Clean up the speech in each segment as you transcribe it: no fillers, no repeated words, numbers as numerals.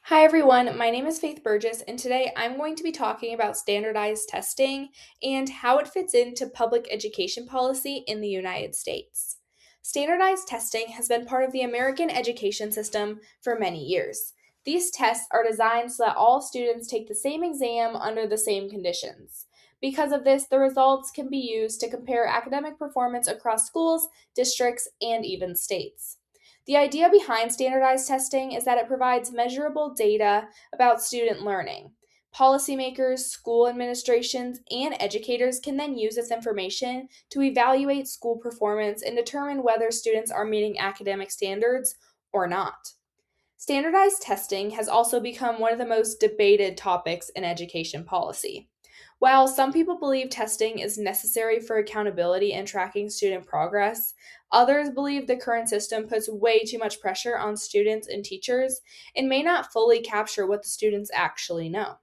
Hi everyone, my name is Faith Burgess, and today I'm going to be talking about standardized testing and how it fits into public education policy in the United States. Standardized testing has been part of the American education system for many years. These tests are designed so that all students take the same exam under the same conditions. Because of this, the results can be used to compare academic performance across schools, districts, and even states. The idea behind standardized testing is that it provides measurable data about student learning. Policymakers, school administrations, and educators can then use this information to evaluate school performance and determine whether students are meeting academic standards or not. Standardized testing has also become one of the most debated topics in education policy. While some people believe testing is necessary for accountability and tracking student progress, others believe the current system puts way too much pressure on students and teachers and may not fully capture what the students actually know.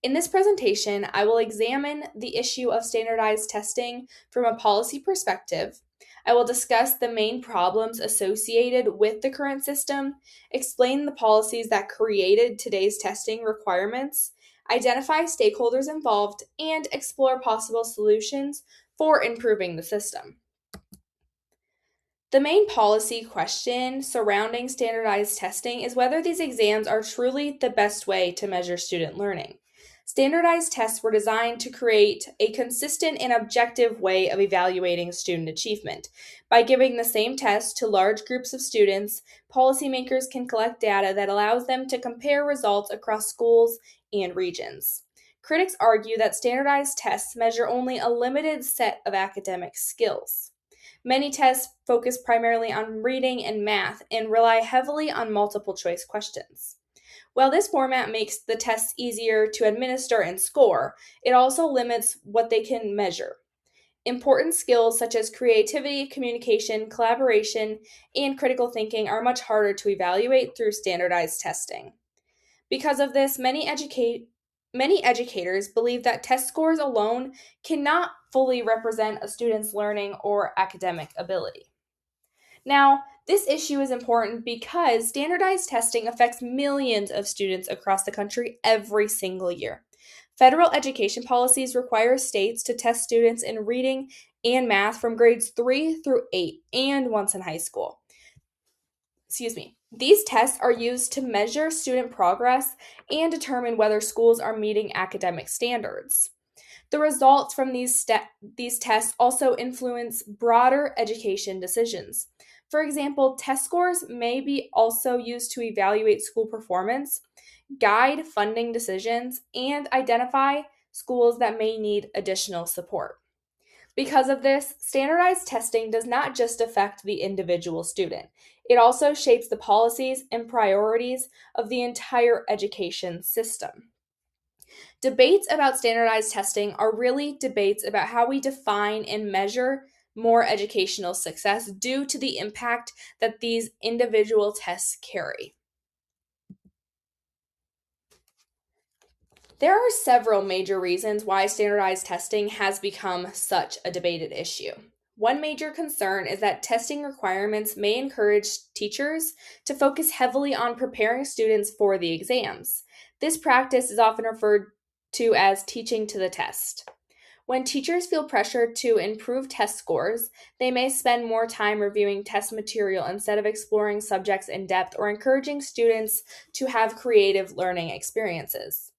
In this presentation, I will examine the issue of standardized testing from a policy perspective. I will discuss the main problems associated with the current system, explain the policies that created today's testing requirements, identify stakeholders involved, and explore possible solutions for improving the system. The main policy question surrounding standardized testing is whether these exams are truly the best way to measure student learning. Standardized tests were designed to create a consistent and objective way of evaluating student achievement. By giving the same test to large groups of students, policymakers can collect data that allows them to compare results across schools and regions. Critics argue that standardized tests measure only a limited set of academic skills. Many tests focus primarily on reading and math and rely heavily on multiple choice questions. While this format makes the tests easier to administer and score, it also limits what they can measure. Important skills such as creativity, communication, collaboration, and critical thinking are much harder to evaluate through standardized testing. Because of this, many educators believe that test scores alone cannot fully represent a student's learning or academic ability. Now, this issue is important because standardized testing affects millions of students across the country every single year. Federal education policies require states to test students in reading and math from grades 3 through 8 and once in high school. These tests are used to measure student progress and determine whether schools are meeting academic standards. The results from these tests also influence broader education decisions. For example, test scores may be also used to evaluate school performance, guide funding decisions, and identify schools that may need additional support. Because of this, standardized testing does not just affect the individual student, it also shapes the policies and priorities of the entire education system. Debates about standardized testing are really debates about how we define and measure more educational success due to the impact that these individual tests carry. There are several major reasons why standardized testing has become such a debated issue. One major concern is that testing requirements may encourage teachers to focus heavily on preparing students for the exams. This practice is often referred to as teaching to the test. When teachers feel pressured to improve test scores, they may spend more time reviewing test material instead of exploring subjects in depth or encouraging students to have creative learning experiences.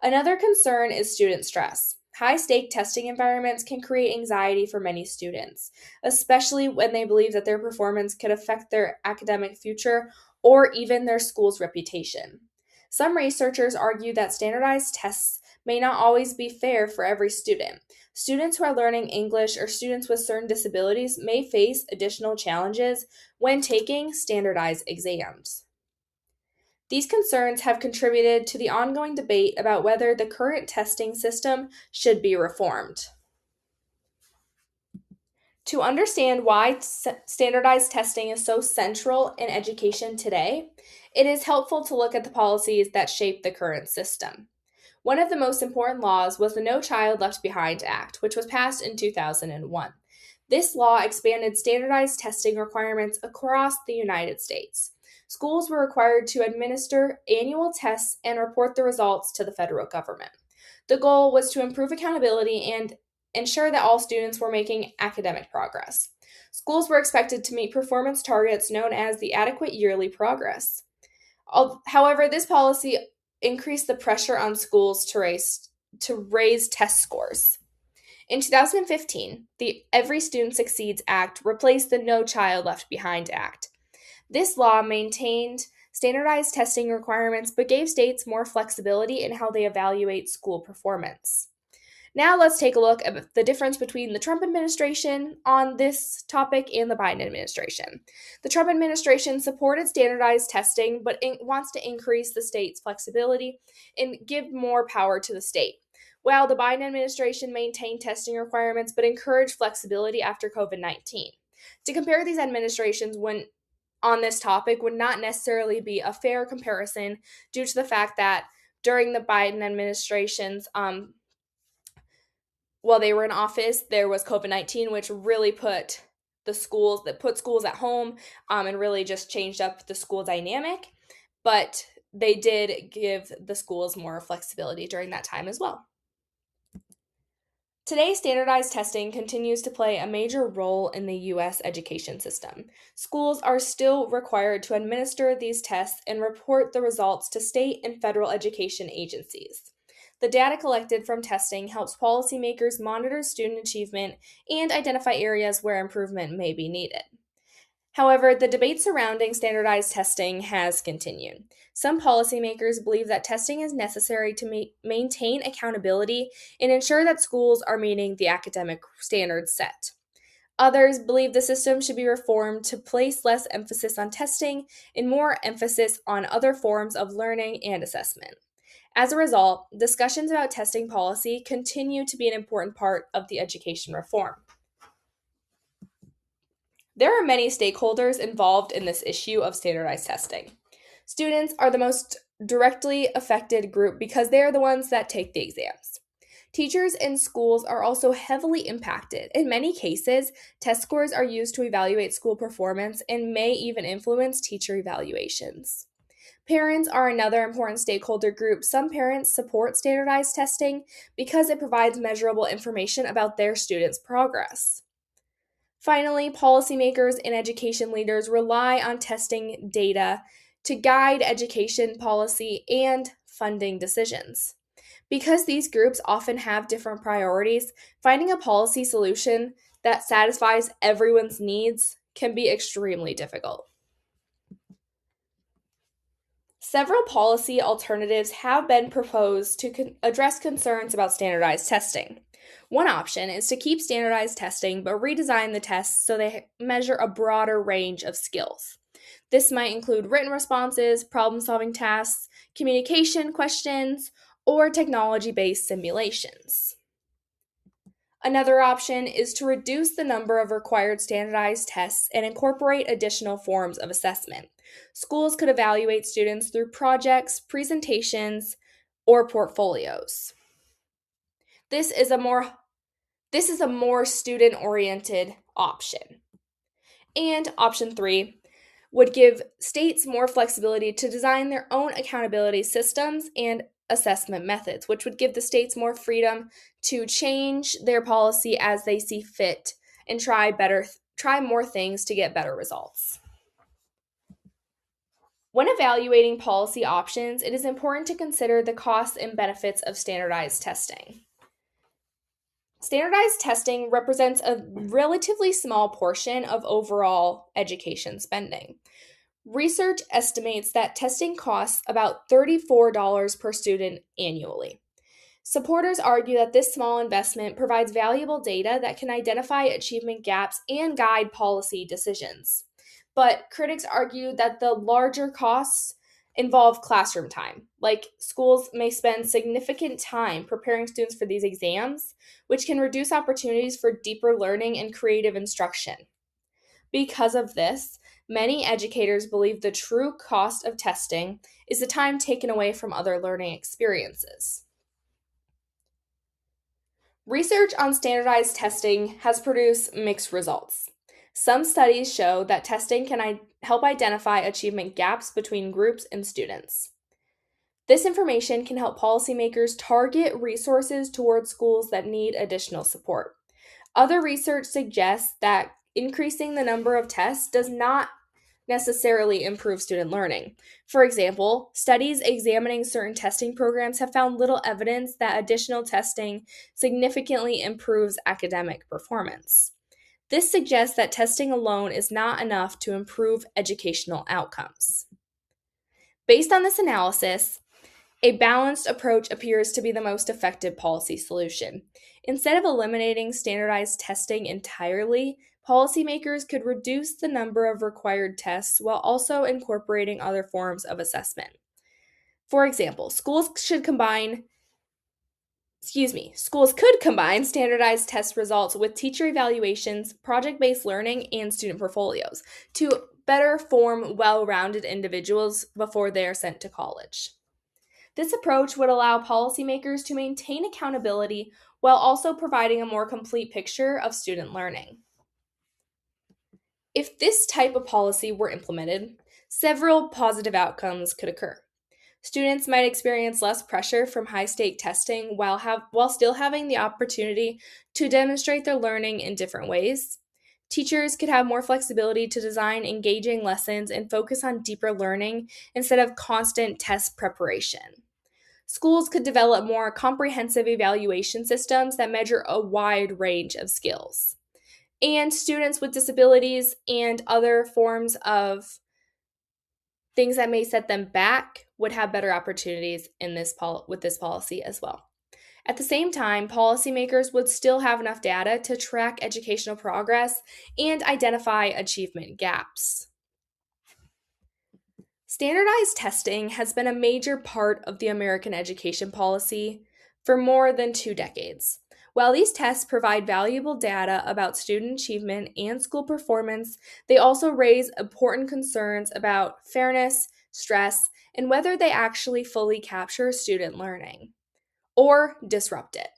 Another concern is student stress. High stake testing environments can create anxiety for many students, especially when they believe that their performance could affect their academic future or even their school's reputation. Some researchers argue that standardized tests may not always be fair for every student. Students who are learning English or students with certain disabilities may face additional challenges when taking standardized exams. These concerns have contributed to the ongoing debate about whether the current testing system should be reformed. To understand why standardized testing is so central in education today, it is helpful to look at the policies that shape the current system. One of the most important laws was the No Child Left Behind Act, which was passed in 2001. This law expanded standardized testing requirements across the United States. schools were required to administer annual tests and report the results to the federal government. The goal was to improve accountability and ensure that all students were making academic progress. Schools were expected to meet performance targets known as the adequate yearly progress. However, this policy increased the pressure on schools to raise test scores. In 2015, the Every Student Succeeds Act replaced the No Child Left Behind Act. This law maintained standardized testing requirements but gave states more flexibility in how they evaluate school performance. Now let's take a look at the difference between the Trump administration on this topic and the Biden administration. The Trump administration supported standardized testing but wants to increase the state's flexibility and give more power to the state. While the Biden administration maintained testing requirements but encouraged flexibility after COVID-19. To compare these administrations on this topic would not necessarily be a fair comparison due to the fact that during the Biden administration's while they were in office, there was COVID-19, which really put schools at home and really just changed up the school dynamic. But they did give the schools more flexibility during that time as well. Today, standardized testing continues to play a major role in the U.S. education system. Schools are still required to administer these tests and report the results to state and federal education agencies. The data collected from testing helps policymakers monitor student achievement and identify areas where improvement may be needed. However, the debate surrounding standardized testing has continued. Some policymakers believe that testing is necessary to maintain accountability and ensure that schools are meeting the academic standards set. Others believe the system should be reformed to place less emphasis on testing and more emphasis on other forms of learning and assessment. As a result, discussions about testing policy continue to be an important part of the education reform. There are many stakeholders involved in this issue of standardized testing. Students are the most directly affected group because they are the ones that take the exams. Teachers and schools are also heavily impacted. In many cases, test scores are used to evaluate school performance and may even influence teacher evaluations. Parents are another important stakeholder group. Some parents support standardized testing because it provides measurable information about their students' progress. Finally, policymakers and education leaders rely on testing data to guide education policy and funding decisions. Because these groups often have different priorities, finding a policy solution that satisfies everyone's needs can be extremely difficult. Several policy alternatives have been proposed to address concerns about standardized testing. One option is to keep standardized testing but redesign the tests so they measure a broader range of skills. This might include written responses, problem-solving tasks, communication questions, or technology-based simulations. Another option is to reduce the number of required standardized tests and incorporate additional forms of assessment. Schools could evaluate students through projects, presentations, or portfolios. This is a more student-oriented option. And option 3 would give states more flexibility to design their own accountability systems and assessment methods, which would give the states more freedom to change their policy as they see fit and try more things to get better results. When evaluating policy options, it is important to consider the costs and benefits of standardized testing. Standardized testing represents a relatively small portion of overall education spending. Research estimates that testing costs about $34 per student annually. Supporters argue that this small investment provides valuable data that can identify achievement gaps and guide policy decisions. But critics argue that the larger costs involve classroom time. Like, schools may spend significant time preparing students for these exams, which can reduce opportunities for deeper learning and creative instruction. Because of this, many educators believe the true cost of testing is the time taken away from other learning experiences. Research on standardized testing has produced mixed results. Some studies show that testing can help identify achievement gaps between groups and students. This information can help policymakers target resources towards schools that need additional support. Other research suggests that increasing the number of tests does not necessarily improve student learning. For example, studies examining certain testing programs have found little evidence that additional testing significantly improves academic performance. This suggests that testing alone is not enough to improve educational outcomes. Based on this analysis, a balanced approach appears to be the most effective policy solution. Instead of eliminating standardized testing entirely, policymakers could reduce the number of required tests while also incorporating other forms of assessment. For example, schools could combine standardized test results with teacher evaluations, project-based learning, and student portfolios to better form well-rounded individuals before they are sent to college. This approach would allow policymakers to maintain accountability while also providing a more complete picture of student learning. If this type of policy were implemented, several positive outcomes could occur. Students might experience less pressure from high-stake testing while still having the opportunity to demonstrate their learning in different ways. Teachers could have more flexibility to design engaging lessons and focus on deeper learning instead of constant test preparation. Schools could develop more comprehensive evaluation systems that measure a wide range of skills. And students with disabilities and other forms of things that may set them back would have better opportunities with this policy as well. At the same time, policymakers would still have enough data to track educational progress and identify achievement gaps. Standardized testing has been a major part of the American education policy for more than 2 decades. While these tests provide valuable data about student achievement and school performance, they also raise important concerns about fairness, stress, and whether they actually fully capture student learning or disrupt it.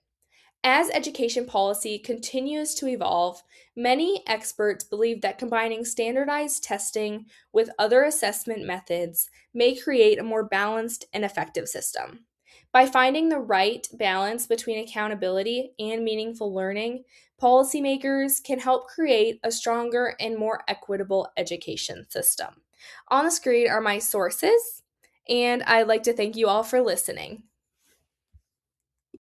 As education policy continues to evolve, many experts believe that combining standardized testing with other assessment methods may create a more balanced and effective system. By finding the right balance between accountability and meaningful learning, policymakers can help create a stronger and more equitable education system. On the screen are my sources, and I'd like to thank you all for listening.